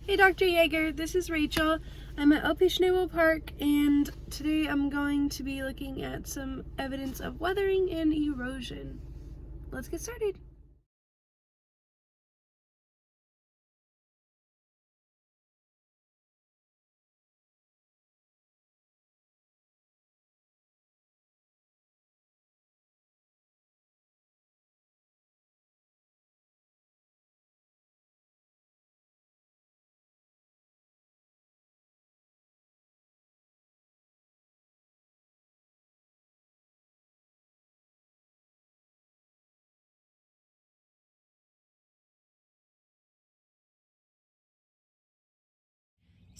Hey Dr. Yeager, this is Rachel. I'm at Schnabel Park and today I'm going to be looking at some evidence of weathering and erosion. Let's get started.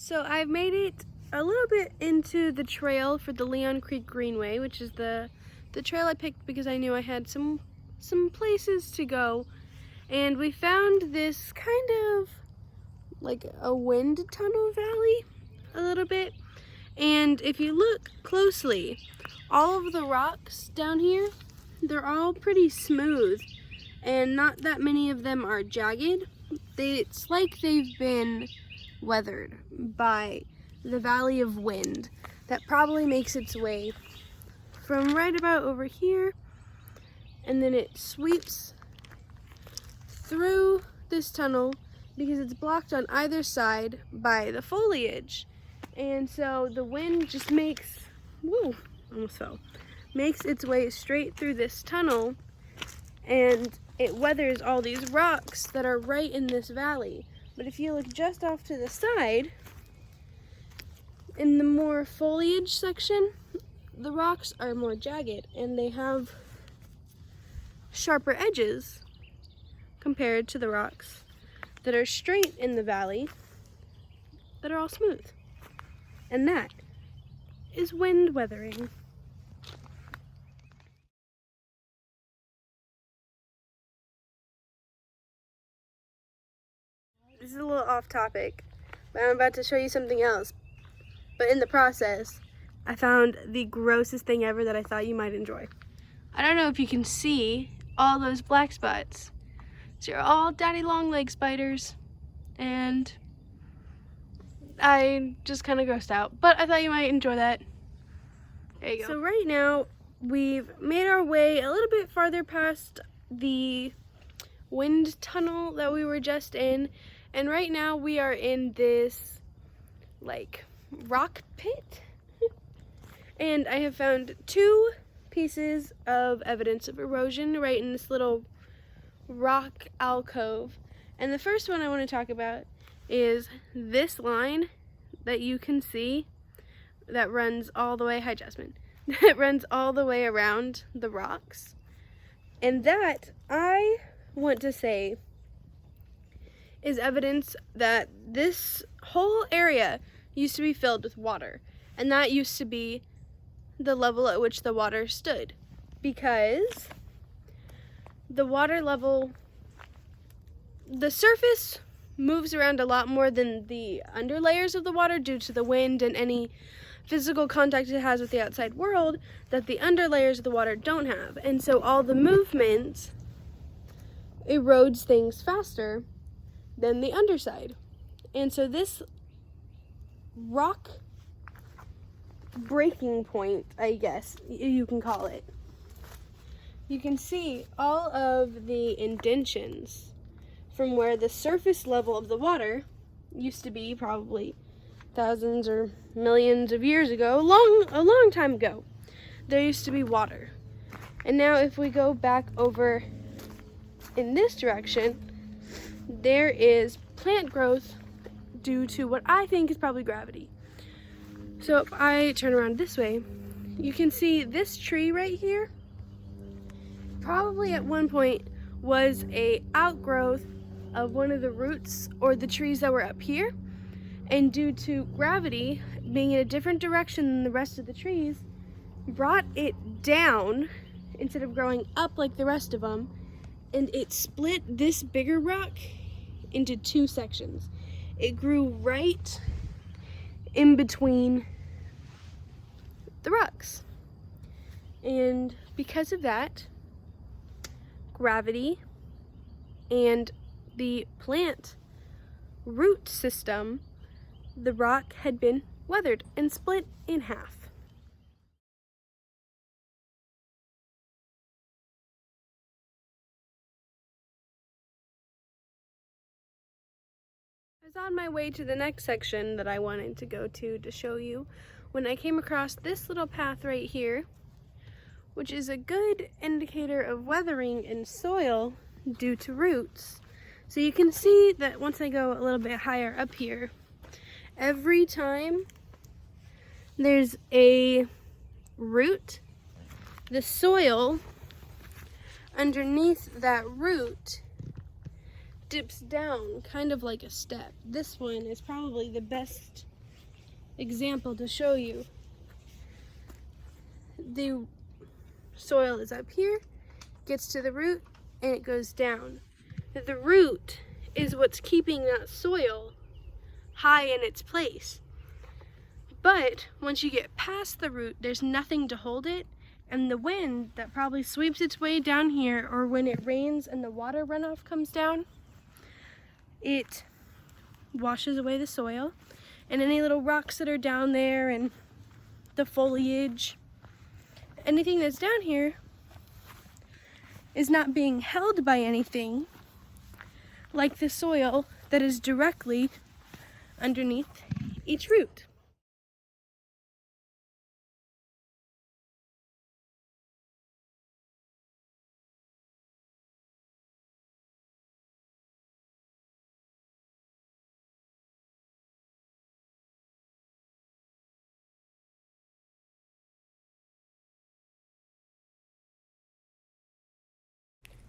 So I've made it a little bit into the trail for the Leon Creek Greenway, which is the trail I picked because I knew I had some places to go. And we found this kind of like a wind tunnel valley a little bit. And if you look closely, all of the rocks down here, they're all pretty smooth and not that many of them are jagged. It's like they've been weathered by the valley of wind that probably makes its way from right about over here, and then it sweeps through this tunnel because it's blocked on either side by the foliage. And so the wind just makes its way straight through this tunnel, and it weathers all these rocks that are right in this valley. But if you look just off to the side, in the more foliage section, the rocks are more jagged and they have sharper edges compared to the rocks that are straight in the valley that are all smooth. And that is wind weathering. This is a little off topic, but I'm about to show you something else. But in the process, I found the grossest thing ever that I thought you might enjoy. I don't know if you can see all those black spots. These are all daddy long leg spiders, and I just kind of grossed out, but I thought you might enjoy that. There you go. So right now, we've made our way a little bit farther past the wind tunnel that we were just in, and right now we are in this like rock pit. And I have found two pieces of evidence of erosion right in this little rock alcove. And the first one I want to talk about is this line that you can see that runs all the way, hi Jasmine, that runs all the way around the rocks. And that, I want to say, is evidence that this whole area used to be filled with water. And that used to be the level at which the water stood, because the water level, the surface moves around a lot more than the underlayers of the water due to the wind and any physical contact it has with the outside world that the underlayers of the water don't have. And so all the movement erodes things faster than the underside. And so this rock breaking point, I guess you can call it, you can see all of the indentions from where the surface level of the water used to be, probably thousands or millions of years ago, a long time ago. There used to be water. And now if we go back over in this direction, there is plant growth due to what I think is probably gravity. So if I turn around this way, you can see this tree right here probably at one point was a outgrowth of one of the roots or the trees that were up here, and due to gravity being in a different direction than the rest of the trees, brought it down instead of growing up like the rest of them, and it split this bigger rock into two sections. It grew right in between the rocks, and because of that, gravity and the plant root system, the rock had been weathered and split in half. I was on my way to the next section that I wanted to go to show you when I came across this little path right here, which is a good indicator of weathering in soil due to roots. So you can see that once I go a little bit higher up here, every time there's a root, the soil underneath that root dips down kind of like a step. This one is probably the best example to show you. The soil is up here, gets to the root, and it goes down. The root is what's keeping that soil high in its place. But once you get past the root, there's nothing to hold it, and the wind that probably sweeps its way down here, or when it rains and the water runoff comes down, it washes away the soil and any little rocks that are down there and the foliage. Anything that's down here is not being held by anything like the soil that is directly underneath each root.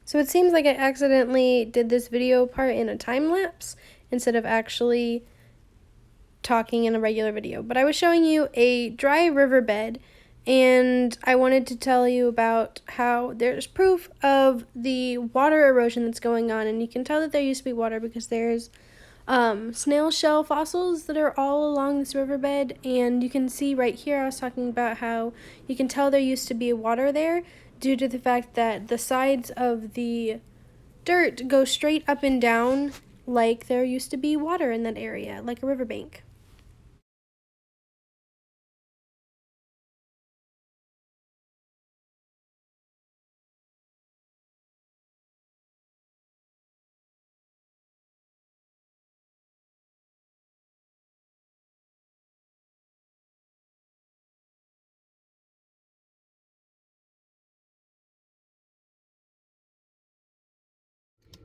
So it seems like I accidentally did this video part in a time lapse instead of actually talking in a regular video. But I was showing you a dry riverbed, and I wanted to tell you about how there's proof of the water erosion that's going on, and you can tell that there used to be water because there's snail shell fossils that are all along this riverbed, and you can see right here I was talking about how you can tell there used to be water there due to the fact that the sides of the dirt go straight up and down like there used to be water in that area, like a riverbank.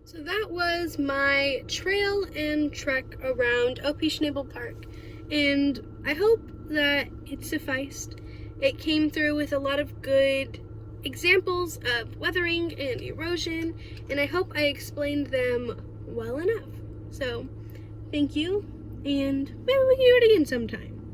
So that was my trail and trek around OP Schnabel Park, and I hope that it sufficed. It came through with a lot of good examples of weathering and erosion, and I hope I explained them well enough. So thank you, and maybe we can do it again sometime.